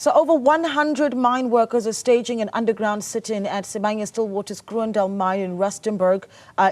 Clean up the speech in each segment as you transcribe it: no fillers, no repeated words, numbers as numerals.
So over 100 mine workers are staging an underground sit-in at Sibanye-Stillwater's Kroondal mine in Rustenburg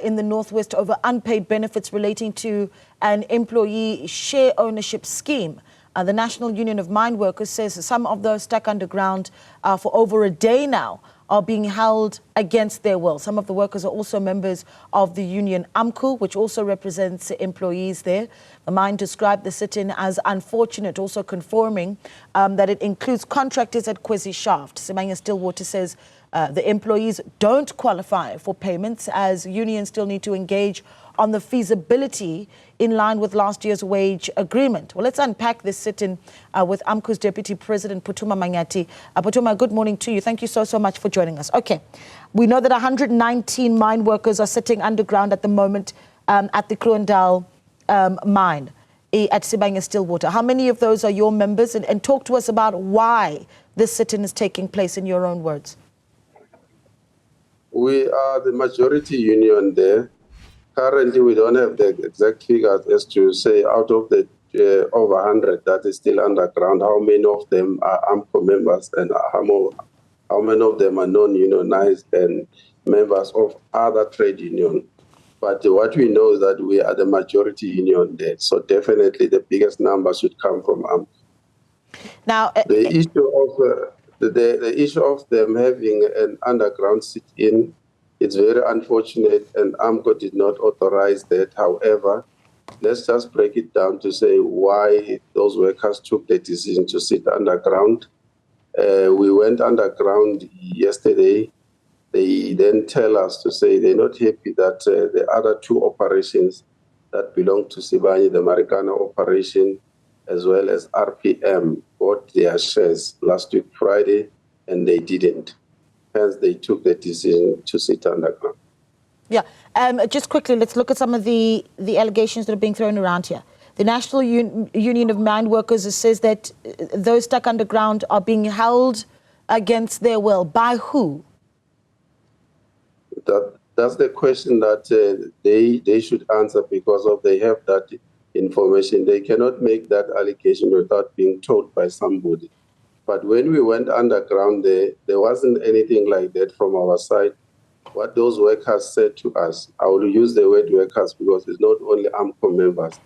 in the northwest over unpaid benefits relating to an employee share ownership scheme. The National Union of Mineworkers says some of those stuck underground for over a day now are being held against their will. Some of the workers are also members of the union Amcu, which also represents employees there. The mine described the sit-in as unfortunate, also confirming that it includes contractors at Kwezi shaft. Sibanye-Stillwater says the employees don't qualify for payments as unions still need to engage on the feasibility in line with last year's wage agreement. Well, let's unpack this sit-in with Amcu's Deputy President, Phuthuma Manyathi. Phuthuma, good morning to you. Thank you so much for joining us. Okay, we know that 119 mine workers are sitting underground at the moment at the Kroondal mine at Sibanye-Stillwater. How many of those are your members? And talk to us about why this sit-in is taking place in your own words. We are the majority union there. Currently, we don't have the exact figures as to say out of the over 100 that is still underground, how many of them are Amcu members and how many of them are non-unionized and members of other trade unions. But what we know is that we are the majority union there. So definitely the biggest number should come from Amcu. Now, the issue of them having an underground sit-in, it's very unfortunate, and Amcu did not authorize that. However, let's just break it down to say why those workers took the decision to sit underground. We went underground yesterday. They then tell us to say they're not happy that the other two operations that belong to Sibanye, the Marikana operation, as well as RPM, bought their shares last week Friday, and they didn't. Hence, they took the decision to sit underground. Yeah. Just quickly, let's look at some of the allegations that are being thrown around here. The National Union of Mineworkers says that those stuck underground are being held against their will. By who? That's the question that they should answer, because they have that information. They cannot make that allegation without being told by somebody. But when we went underground there wasn't anything like that from our side. What those workers said to us, I will use the word workers because it's not only Amcu members,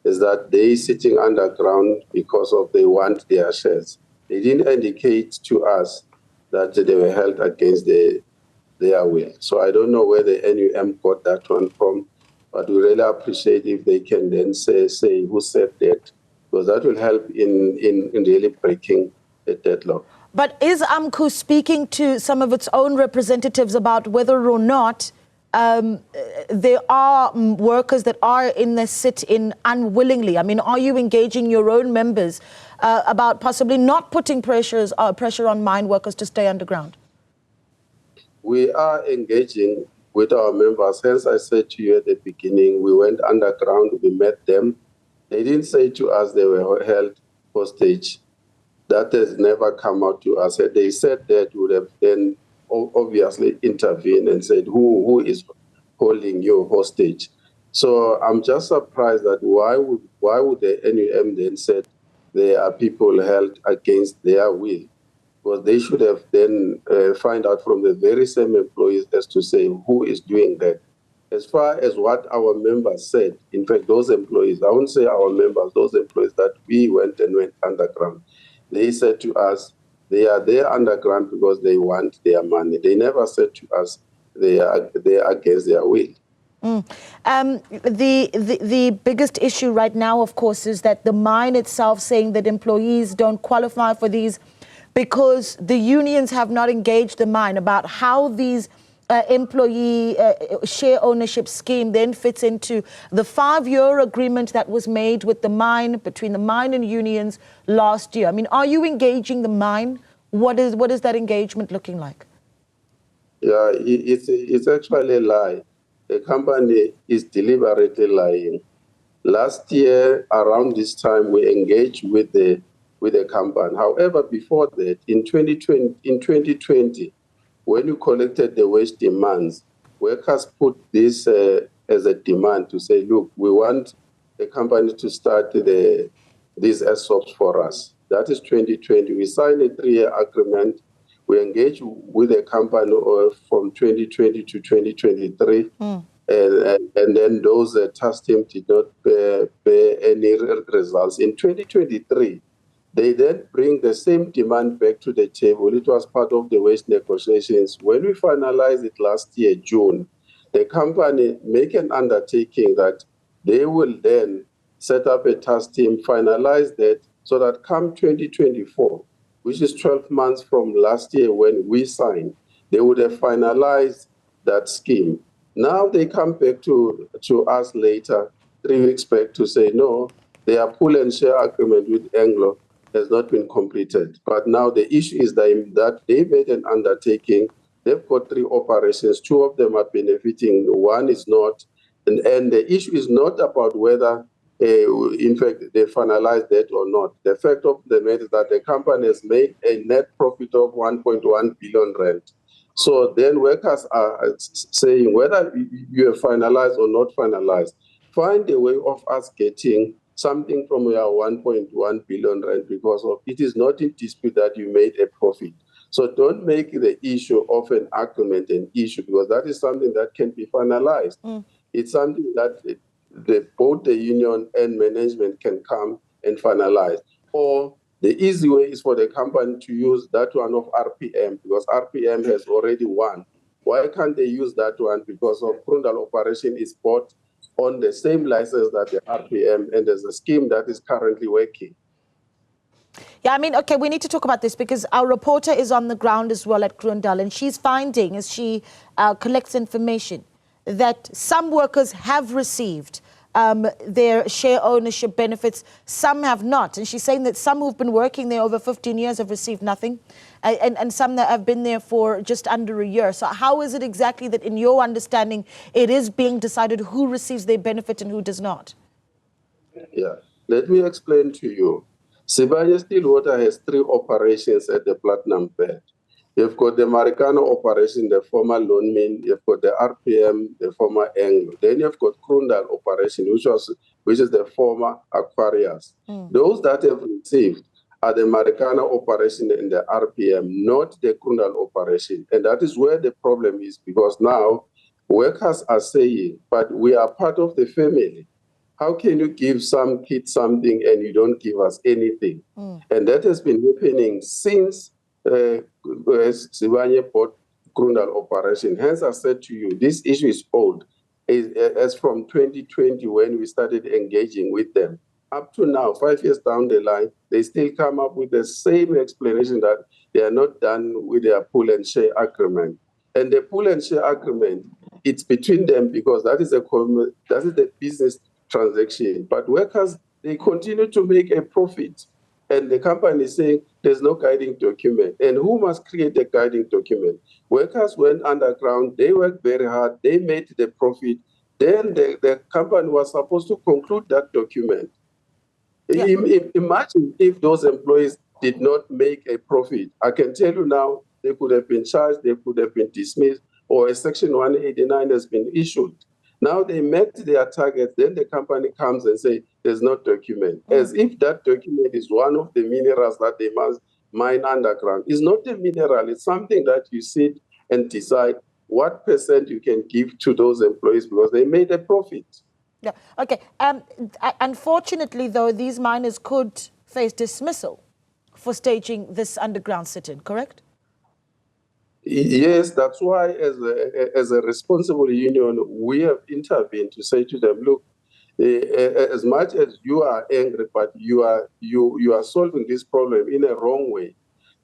is that they sitting underground because they want their shares. They didn't indicate to us that they were held against their will. So I don't know where the NUM got that one from, but we really appreciate if they can then say who said that, because that will help in really breaking the deadlock. But is Amcu speaking to some of its own representatives about whether or not there are workers that are in the sit-in unwillingly? I mean, are you engaging your own members about possibly not putting pressure on mine workers to stay underground? We are engaging with our members. Hence, I said to you at the beginning, we went underground, we met them. They didn't say to us they were held hostage. That has never come out to us. They said that would have then obviously intervened and said, who is holding you hostage? So I'm just surprised that why would the NUM then said there are people held against their will? Because they should have then find out from the very same employees as to say who is doing that. As far as what our members said, in fact, those employees, I won't say our members, those employees that we went underground, they said to us they are there underground because they want their money. They never said to us they are against their will. The biggest issue right now, of course, is that the mine itself saying that employees don't qualify for these because the unions have not engaged the mine about how these employee share ownership scheme then fits into the 5-year agreement that was made with the mine, between the mine and unions last year. I mean, are you engaging the mine? What is that engagement looking like? Yeah, it's actually a lie. The company is deliberately lying. Last year, around this time, we engaged with the company. However, before that, in 2020, when you collected the wage demands, workers put this as a demand to say, look, we want the company to start these ESOPs for us. that is 2020. We signed a 3-year agreement. We engaged with a company from 2020 to 2023. And then those task team did not bear any results. In 2023, they then bring the same demand back to the table. It was part of the wage negotiations. When we finalized it last year, June, the company make an undertaking that they will then set up a task team, finalize that, so that come 2024, which is 12 months from last year when we signed, they would have finalized that scheme. Now they come back to us later, 3 weeks back, to say, no, their pool and share agreement with Anglo has not been completed. But now the issue is that they made an undertaking. They've got 3 operations. 2 of them are benefiting, 1 is not. And the issue is not about whether, in fact, they finalized that or not. The fact of the matter is that the company has made a net profit of 1.1 billion rand. So then workers are saying whether you have finalized or not finalized, find a way of us getting something from your 1.1 billion rand, because of it is not in dispute that you made a profit. So don't make the issue of an agreement an issue, because that is something that can be finalized. It's something that both the union and management can come and finalize. Or the easy way is for the company to use that one of RPM, because RPM has already won. Why can't they use that one? Because of Kroondal operation is bought on the same license that the RPM, and there's a scheme that is currently working. Yeah, I mean, okay, we need to talk about this because our reporter is on the ground as well at Kroondal, and she's finding, as she collects information, that some workers have received their share ownership benefits, some have not. And she's saying that some who've been working there over 15 years have received nothing, and some that have been there for just under a year. So how is it exactly that, in your understanding, it is being decided who receives their benefit and who does not? Yeah, let me explain to you. Sibanye-Stillwater has 3 operations at the Platinum Belt. You've got the Marikana operation, the former Loanmin. You've got the RPM, the former Anglo. Then you've got Kroondal operation, which is the former Aquarius. Those that have received are the Marikana operation and the RPM, not the Kroondal operation. And that is where the problem is, because now workers are saying, but we are part of the family. How can you give some kids something and you don't give us anything? And that has been happening since Sibanye bought Kroondal operation. Hence, I said to you, this issue is old. As from 2020, when we started engaging with them, up to now, 5 years down the line, they still come up with the same explanation that they are not done with their pool and share agreement. And the pool and share agreement, it's between them, because that is the business transaction. But workers, they continue to make a profit. And the company is saying there's no guiding document. And who must create the guiding document? Workers went underground, they worked very hard, they made the profit. Then the company was supposed to conclude that document. Yeah. Imagine if those employees did not make a profit. I can tell you now, they could have been charged, they could have been dismissed, or a Section 189 has been issued. Now they met their targets, then the company comes and say there's no document. As if that document is one of the minerals that they must mine underground. It's not a mineral, it's something that you sit and decide what percent you can give to those employees because they made a profit. Yeah, okay. Unfortunately, though, these miners could face dismissal for staging this underground sit-in, correct? Yes, that's why as a responsible union, we have intervened to say to them, look, as much as you are angry, but you are solving this problem in a wrong way,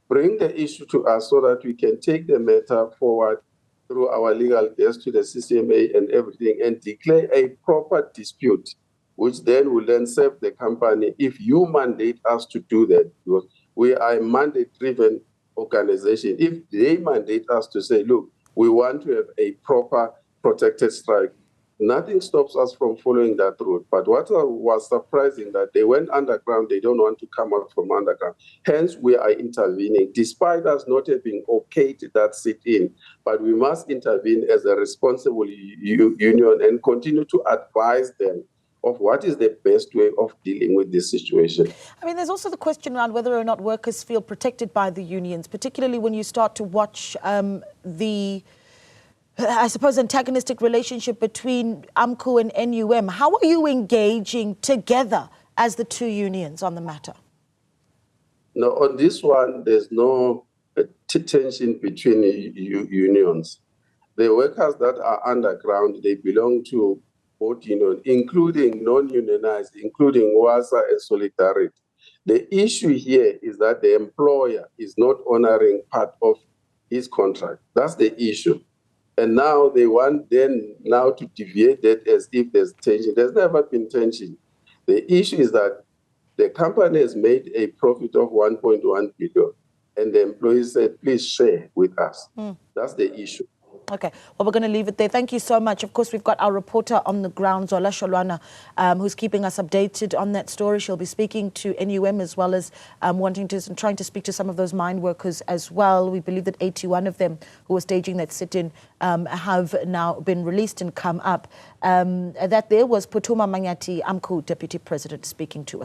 bring the issue to us so that we can take the matter forward through our legal desk to the CCMA and everything and declare a proper dispute, which then will then serve the company if you mandate us to do that, because we are a mandate-driven organization. If they mandate us to say, look, we want to have a proper protected strike, nothing stops us from following that route. But what was surprising that they went underground, they don't want to come out from underground. Hence, we are intervening, despite us not having okayed that sit-in. But we must intervene as a responsible union and continue to advise them of what is the best way of dealing with this situation. I mean, there's also the question around whether or not workers feel protected by the unions, particularly when you start to watch I suppose, antagonistic relationship between Amcu and NUM. How are you engaging together as the two unions on the matter? No, on this one, there's no tension between unions. The workers that are underground, they belong to both unions, including non-unionized, including WASA and Solidarity. The issue here is that the employer is not honoring part of his contract. That's the issue. And now they want now to deviate that as if there's tension. There's never been tension. The issue is that the company has made a profit of 1.1 billion, and the employees said, please share with us. That's the issue. Okay, well, we're going to leave it there. Thank you so much. Of course, we've got our reporter on the ground, Zola Sholwana, who's keeping us updated on that story. She'll be speaking to NUM as well as trying to speak to some of those mine workers as well. We believe that 81 of them who were staging that sit-in have now been released and come up. That there was Phuthuma Manyathi, Amcu Deputy President, speaking to us.